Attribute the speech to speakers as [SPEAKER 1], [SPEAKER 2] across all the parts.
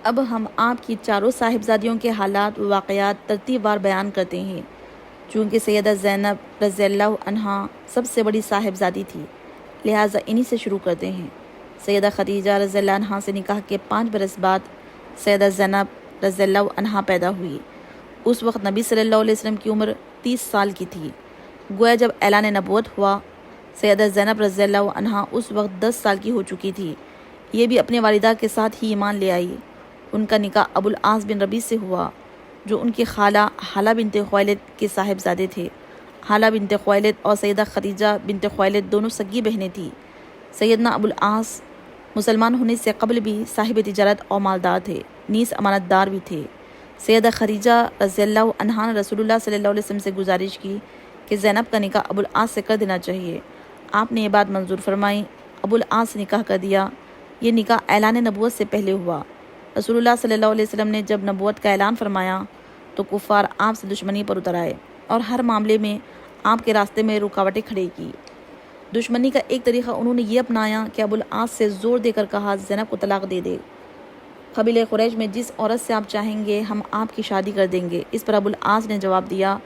[SPEAKER 1] اب ہم آپ کی چاروں صاحبزادیوں کے حالات و واقعات ترتیب وار بیان کرتے ہیں۔ چونکہ سیدہ زینب رضی اللہ عنہا سب سے بڑی صاحبزادی تھی، لہٰذا انہی سے شروع کرتے ہیں۔ سیدہ خدیجہ رضی اللہ عنہا سے نکاح کے 5 برس بعد سیدہ زینب رضی اللہ عنہا پیدا ہوئی۔ اس وقت نبی صلی اللہ علیہ وسلم کی عمر 30 سال کی تھی۔ گویا جب اعلان نبوت ہوا، سیدہ زینب رضی اللہ عنہا اس وقت 10 سال کی ہو چکی تھی۔ یہ بھی اپنے والدہ کے ساتھ ہی ایمان لے آئی۔ ان کا نکاح ابو العاص بن ربیع سے ہوا، جو ان کی خالہ حالہ بنت خویلد کے صاحبزادے تھے۔ حالہ بنت خویلد اور سیدہ خدیجہ بنت خویلد دونوں سگی بہنیں تھیں۔ سیدنا ابو العاص مسلمان ہونے سے قبل بھی صاحب تجارت اور مالدار تھے، نیز امانت دار بھی تھے۔ سیدہ خدیجہ رضی اللہ عنہا نے رسول اللہ صلی اللہ علیہ وسلم سے گزارش کی کہ زینب کا نکاح ابو العاص سے کر دینا چاہیے۔ آپ نے یہ بات منظور فرمائی، ابو العاص سے نکاح کر دیا۔ یہ نکاح اعلان نبوت سے پہلے ہوا۔ رسول اللہ صلی اللہ علیہ وسلم نے جب نبوت کا اعلان فرمایا تو کفار آپ سے دشمنی پر اتر آئے اور ہر معاملے میں آپ کے راستے میں رکاوٹیں کھڑی کی۔ دشمنی کا ایک طریقہ انہوں نے یہ اپنایا کہ ابو العاص سے زور دے کر کہا زینب کو طلاق دے دے۔ قبیلہ قریش میں جس عورت سے آپ چاہیں گے ہم آپ کی شادی کر دیں گے۔ اس پر ابو العاص نے جواب دیا،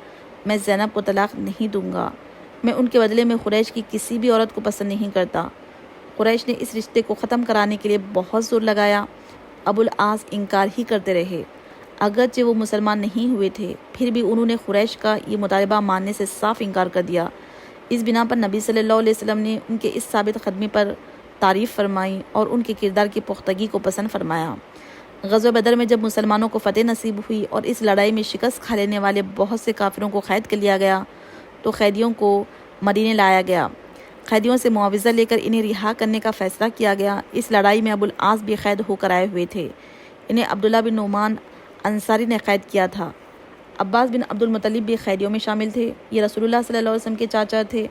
[SPEAKER 1] میں زینب کو طلاق نہیں دوں گا، میں ان کے بدلے میں قریش کی کسی بھی عورت کو پسند نہیں کرتا۔ قریش نے اس رشتے کو ختم کرانے کے لیے بہت زور لگایا۔ ابو العاص انکار ہی کرتے رہے، اگرچہ وہ مسلمان نہیں ہوئے تھے، پھر بھی انہوں نے قریش کا یہ مطالبہ ماننے سے صاف انکار کر دیا۔ اس بنا پر نبی صلی اللہ علیہ وسلم نے ان کے اس ثابت قدمی پر تعریف فرمائی اور ان کے کردار کی پختگی کو پسند فرمایا۔ غزوہ بدر میں جب مسلمانوں کو فتح نصیب ہوئی اور اس لڑائی میں شکست کھا لینے والے بہت سے کافروں کو قید کر لیا گیا تو قیدیوں کو مدینے لایا گیا۔ قیدیوں سے معاوضہ لے کر انہیں رہا کرنے کا فیصلہ کیا گیا۔ اس لڑائی میں ابو العاص بھی قید ہو کر آئے ہوئے تھے۔ انہیں عبداللہ بن نعمان انصاری نے قید کیا تھا۔ عباس بن عبد المطلب بھی قیدیوں میں شامل تھے۔ یہ رسول اللہ صلی اللہ علیہ وسلم کے چاچا تھے۔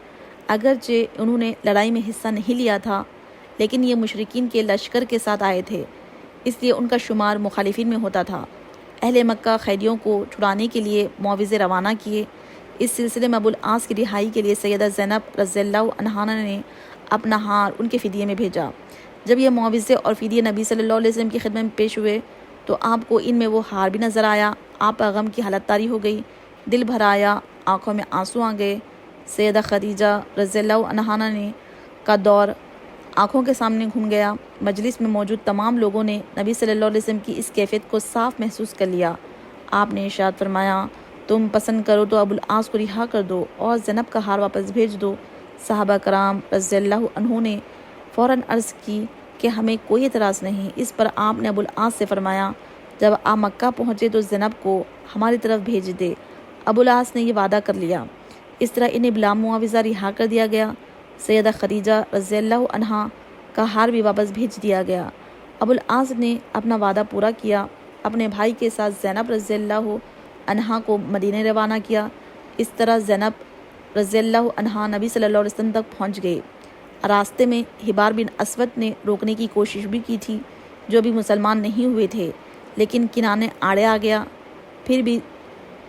[SPEAKER 1] اگرچہ انہوں نے لڑائی میں حصہ نہیں لیا تھا، لیکن یہ مشرکین کے لشکر کے ساتھ آئے تھے، اس لیے ان کا شمار مخالفین میں ہوتا تھا۔ اہل مکہ قیدیوں کو چھڑانے کے لیے معاوضے روانہ کیے۔ اس سلسلے میں ابو العاص کی رہائی کے لیے سیدہ زینب رضی اللہ عنہا نے اپنا ہار ان کے فدیے میں بھیجا۔ جب یہ معاوضے اور فدیے نبی صلی اللہ علیہ وسلم کی خدمت میں پیش ہوئے تو آپ کو ان میں وہ ہار بھی نظر آیا۔ آپ پر غم کی حالت طاری ہو گئی، دل بھر آیا، آنکھوں میں آنسو آ گئے۔ سیدہ خدیجہ رضی اللہ عنہا نے کا دور آنکھوں کے سامنے گھوم گیا۔ مجلس میں موجود تمام لوگوں نے نبی صلی اللہ علیہ وسلم کی اس کیفیت کو صاف محسوس کر لیا۔ آپ نے ارشاد فرمایا، تم پسند کرو تو ابو العاص کو رہا کر دو اور زینب کا ہار واپس بھیج دو۔ صحابہ کرام رضی اللہ عنہم نے فوراً عرض کی کہ ہمیں کوئی اعتراض نہیں۔ اس پر آپ نے ابو العاص سے فرمایا، جب آپ مکہ پہنچے تو زینب کو ہماری طرف بھیج دے۔ ابو العاص نے یہ وعدہ کر لیا۔ اس طرح انہیں بلا معاوضہ رہا کر دیا گیا۔ سیدہ خدیجہ رضی اللہ عنہا کا ہار بھی واپس بھیج دیا گیا۔ ابو العاص نے اپنا وعدہ پورا کیا، اپنے بھائی کے ساتھ زینب رضی اللہ عنہا کو مدینے روانہ کیا۔ اس طرح زینب رضی اللہ عنہا نبی صلی اللہ علیہ وسلم تک پہنچ گئے۔ راستے میں حبار بن اسود نے روکنے کی کوشش بھی کی تھی، جو بھی مسلمان نہیں ہوئے تھے، لیکن کنانے آڑے آ گیا، پھر بھی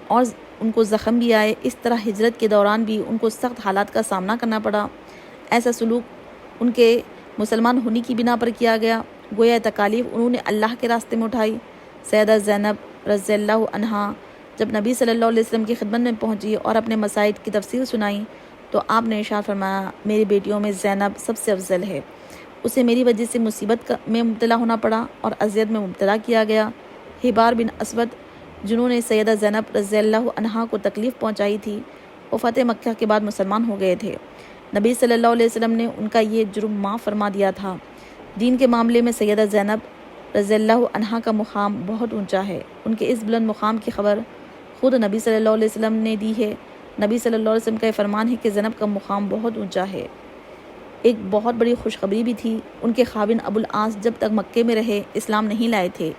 [SPEAKER 1] اور ان کو زخم بھی آئے۔ اس طرح ہجرت کے دوران بھی ان کو سخت حالات کا سامنا کرنا پڑا۔ ایسا سلوک ان کے مسلمان ہونے کی بنا پر کیا گیا، گویا تکالیف انہوں نے اللہ کے راستے میں اٹھائی۔ سیدہ زینب رضی اللہ عنہا جب نبی صلی اللہ علیہ وسلم کی خدمت میں پہنچی اور اپنے مصائب کی تفصیل سنائی تو آپ نے ارشاد فرمایا، میری بیٹیوں میں زینب سب سے افضل ہے۔ اسے میری وجہ سے مصیبت میں مبتلا ہونا پڑا اور اذیت میں مبتلا کیا گیا۔ حبار بن اسود جنہوں نے سیدہ زینب رضی اللہ عنہا کو تکلیف پہنچائی تھی، وہ فتح مکہ کے بعد مسلمان ہو گئے تھے۔ نبی صلی اللہ علیہ وسلم نے ان کا یہ جرم معاف فرما دیا تھا۔ دین کے معاملے میں سیدہ زینب رضی اللہ عنہا کا مقام بہت اونچا ہے۔ ان کے اس بلند مقام کی خبر خود نبی صلی اللہ علیہ وسلم نے دی ہے۔ نبی صلی اللہ علیہ وسلم کا یہ فرمان ہے کہ زینب کا مقام بہت اونچا ہے۔ ایک بہت بڑی خوشخبری بھی تھی، ان کے خاوند ابو العاص جب تک مکے میں رہے اسلام نہیں لائے تھے۔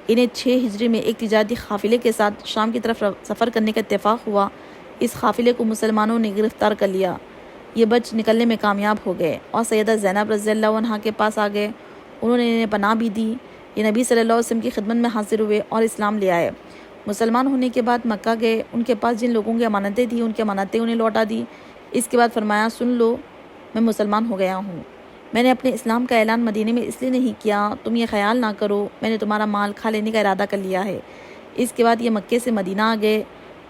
[SPEAKER 1] انہیں 6 ہجری میں ایک تجارتی قافلے کے ساتھ شام کی طرف سفر کرنے کا اتفاق ہوا۔ اس قافلے کو مسلمانوں نے گرفتار کر لیا۔ یہ بچ نکلنے میں کامیاب ہو گئے اور سیدہ زینب رضی اللہ عنہا کے پاس آ گئے۔ انہوں نے انہیں پناہ بھی دی۔ یہ نبی صلی اللہ علیہ وسلم کی خدمت میں حاضر ہوئے اور اسلام لے آئے۔ مسلمان ہونے کے بعد مکہ گئے، ان کے پاس جن لوگوں کی امانتیں تھیں ان کی امانتیں انہیں لوٹا دی۔ اس کے بعد فرمایا، سن لو میں مسلمان ہو گیا ہوں۔ میں نے اپنے اسلام کا اعلان مدینے میں اس لیے نہیں کیا، تم یہ خیال نہ کرو میں نے تمہارا مال کھا لینے کا ارادہ کر لیا ہے۔ اس کے بعد یہ مکے سے مدینہ آ گئے۔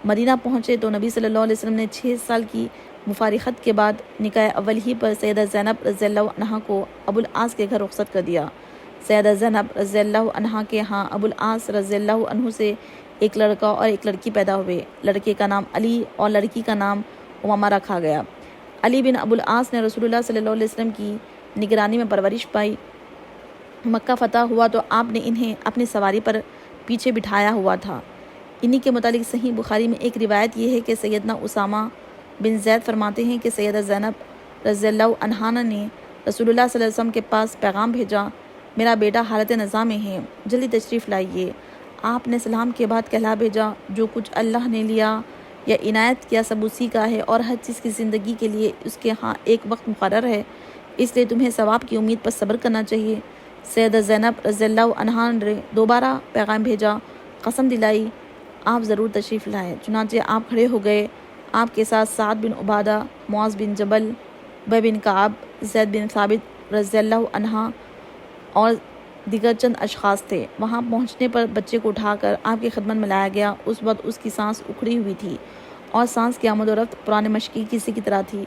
[SPEAKER 1] مدینہ پہنچے تو نبی صلی اللہ علیہ وسلم نے 6 سال کی مفارقت کے بعد نکاح اول ہی پر سیدہ زینب رضی اللہ عنہا کو ابو العاص کے گھر رخصت کر دیا۔ سیدہ زینب رضی اللہ عنہا کے ہاں ابو العاص رضی اللہ عنہ سے ایک لڑکا اور ایک لڑکی پیدا ہوئے۔ لڑکے کا نام علی اور لڑکی کا نام امامہ رکھا گیا۔ علی بن ابو العاص نے رسول اللہ صلی اللہ علیہ وسلم کی نگرانی میں پرورش پائی۔ مکہ فتح ہوا تو آپ نے انہیں اپنی سواری پر پیچھے بٹھایا ہوا تھا۔ انہی کے متعلق صحیح بخاری میں ایک روایت یہ ہے کہ سیدنا اسامہ بن زید فرماتے ہیں کہ سیدہ زینب رضی اللہ عنہا نے رسول اللہ صلی اللہ علیہ وسلم کے پاس پیغام بھیجا، میرا بیٹا حالت نزا میں ہے، جلدی تشریف لائیے۔ آپ نے سلام کے بعد کہلا بھیجا، جو کچھ اللہ نے لیا یا عنایت کیا سب اسی کا ہے، اور ہر چیز کی زندگی کے لیے اس کے ہاں ایک وقت مقرر ہے، اس لیے تمہیں ثواب کی امید پر صبر کرنا چاہیے۔ سیدہ زینب رضی اللہ عنہا نے دوبارہ پیغام بھیجا، قسم دلائی آپ ضرور تشریف لائیں۔ چنانچہ آپ کھڑے ہو گئے۔ آپ کے ساتھ سعد بن عبادہ، معاذ بن جبل، ابی بن کعب، زید بن ثابت رضی اللہ عنہ اور دیگر چند اشخاص تھے۔ وہاں پہنچنے پر بچے کو اٹھا کر آپ کی خدمت میں لایا گیا۔ اس وقت اس کی سانس اکھڑی ہوئی تھی اور سانس کی آمد و رفت پرانے مشکی کسی کی طرح تھی۔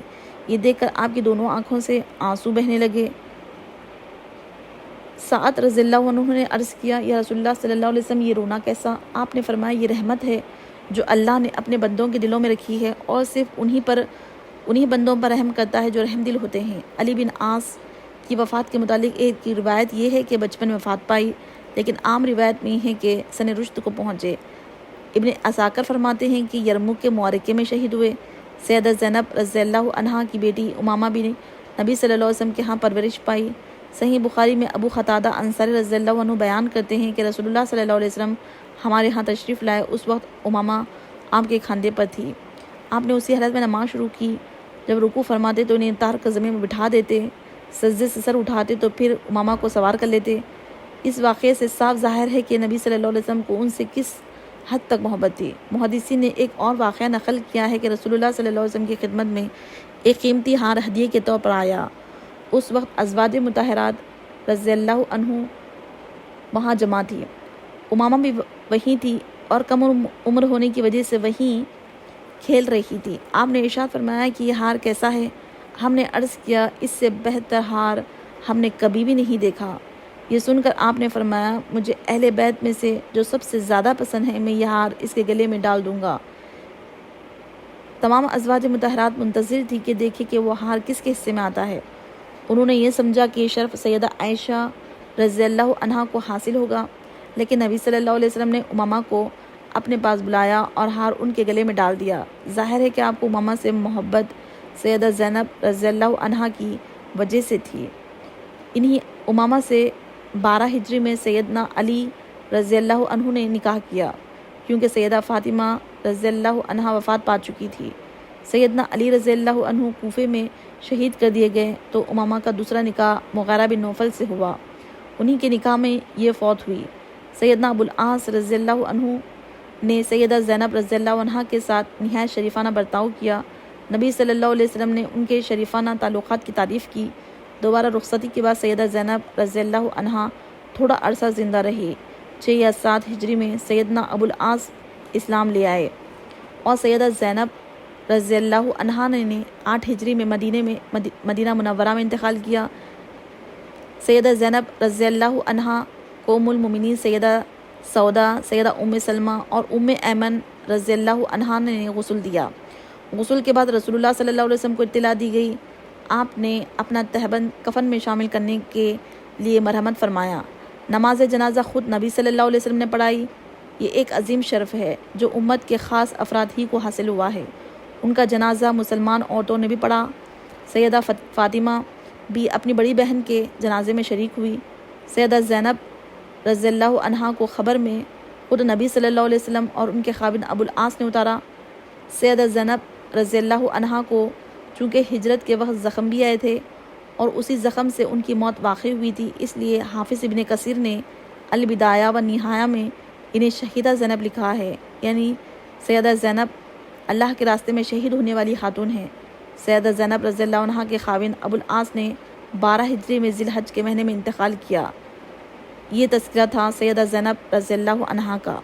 [SPEAKER 1] یہ دیکھ کر آپ کی دونوں آنکھوں سے آنسو بہنے لگے۔ سعد رضی اللہ عنہ نے عرض کیا، یا رسول اللہ صلی اللہ علیہ وسلم یہ رونا کیسا؟ آپ نے فرمایا، یہ رحمت ہے جو اللہ نے اپنے بندوں کے دلوں میں رکھی ہے، اور صرف انہی بندوں پر رحم کرتا ہے جو رحم دل ہوتے ہیں۔ علی بن عاص کی وفات کے متعلق ایک روایت یہ ہے کہ بچپن میں وفات پائی، لیکن عام روایت میں یہ ہے کہ سن رشد کو پہنچے۔ ابن عساکر فرماتے ہیں کہ یرموک کے معرکے میں شہید ہوئے۔ سیدہ زینب رضی اللہ عنہا کی بیٹی امامہ بھی نبی صلی اللہ علیہ وسلم کے ہاں پرورش پائی۔ صحیح بخاری میں ابو قتادہ انصاری رضی اللہ عنہ بیان کرتے ہیں کہ رسول اللہ صلی اللہ علیہ وسلم ہمارے ہاں تشریف لائے۔ اس وقت امامہ آپ کے کھاندے پر تھی۔ آپ نے اسی حالت میں نماز شروع کی۔ جب رکوع فرماتے تو انہیں اتار کر زمین میں بٹھا دیتے، سجدے سے سر اٹھاتے تو پھر امامہ کو سوار کر لیتے۔ اس واقعے سے صاف ظاہر ہے کہ نبی صلی اللہ علیہ وسلم کو ان سے کس حد تک محبت تھی۔ محدثین نے ایک اور واقعہ نقل کیا ہے کہ رسول اللہ صلی اللہ علیہ وسلم کی خدمت میں ایک قیمتی ہار ہدیے کے طور پر آیا۔ اس وقت ازواج مطہرات رضی اللہ عنہ وہاں جمع تھی۔ امامہ بھی وہیں تھی اور کم عمر ہونے کی وجہ سے وہیں کھیل رہی تھی۔ آپ نے ارشاد فرمایا کہ یہ ہار کیسا ہے؟ ہم نے عرض کیا، اس سے بہتر ہار ہم نے کبھی بھی نہیں دیکھا۔ یہ سن کر آپ نے فرمایا، مجھے اہل بیت میں سے جو سب سے زیادہ پسند ہے، میں یہ ہار اس کے گلے میں ڈال دوں گا۔ تمام ازواج مطہرات منتظر تھی کہ دیکھے کہ وہ ہار کس کے حصے میں آتا ہے۔ انہوں نے یہ سمجھا کہ یہ شرف سیدہ عائشہ رضی اللہ عنہا کو حاصل ہوگا، لیکن نبی صلی اللہ علیہ وسلم نے امامہ کو اپنے پاس بلایا اور ہار ان کے گلے میں ڈال دیا۔ ظاہر ہے کہ آپ کو امامہ سے محبت سیدہ زینب رضی اللہ عنہا کی وجہ سے تھی۔ انہی امامہ سے 12 ہجری میں سیدنا علی رضی اللہ عنہ نے نکاح کیا، کیونکہ سیدہ فاطمہ رضی اللہ عنہا وفات پا چکی تھی۔ سیدنا علی رضی اللہ عنہ کوفے میں شہید کر دیے گئے تو امامہ کا دوسرا نکاح مغیرہ بن نوفل سے ہوا۔ انہی کے نکاح میں یہ فوت ہوئی۔ سیدنا ابو العاص رضی اللہ عنہ نے سیدہ زینب رضی اللہ عنہا کے ساتھ نہایت شریفانہ برتاؤ کیا۔ نبی صلی اللہ علیہ وسلم نے ان کے شریفانہ تعلقات کی تعریف کی۔ دوبارہ رخصتی کے بعد سیدہ زینب رضی اللہ عنہا تھوڑا عرصہ زندہ رہی۔ 6 یا 7 ہجری میں سیدنا ابو العاص اسلام لے آئے اور سیدہ زینب رضی اللہ عنہا نے 8 ہجری میں مدینہ منورہ میں انتقال کیا۔ سیدہ زینب رضی اللہ عنہا کو ام المؤمنین سیدہ سودا، سیدہ ام سلمہ اور ام ایمن رضی اللہ عنہا نے غسل دیا۔ غسل کے بعد رسول اللہ صلی اللہ علیہ وسلم کو اطلاع دی گئی۔ آپ نے اپنا تہبند کفن میں شامل کرنے کے لیے مرحمت فرمایا۔ نماز جنازہ خود نبی صلی اللہ علیہ وسلم نے پڑھائی۔ یہ ایک عظیم شرف ہے جو امت کے خاص افراد ہی کو حاصل ہوا ہے۔ ان کا جنازہ مسلمان عورتوں نے بھی پڑھا۔ سیدہ فاطمہ بھی اپنی بڑی بہن کے جنازے میں شریک ہوئی۔ سیدہ زینب رضی اللہ عنہا کو خبر میں خود نبی صلی اللہ علیہ وسلم اور ان کے خاوند ابو العاص نے اتارا۔ سیدہ زینب رضی اللہ عنہا کو چونکہ ہجرت کے وقت زخم بھی آئے تھے اور اسی زخم سے ان کی موت واقع ہوئی تھی، اس لیے حافظ ابن کثیر نے البدایہ و نہایہ میں انہیں شہیدہ زینب لکھا ہے، یعنی سیدہ زینب اللہ کے راستے میں شہید ہونے والی خاتون ہیں۔ سیدہ زینب رضی اللہ عنہا کے خاوند ابو العاص نے 12 ہجری میں ذی الحج کے مہینے میں انتقال کیا۔ یہ تذکرہ تھا سیدہ زینب رضی اللہ عنہا کا۔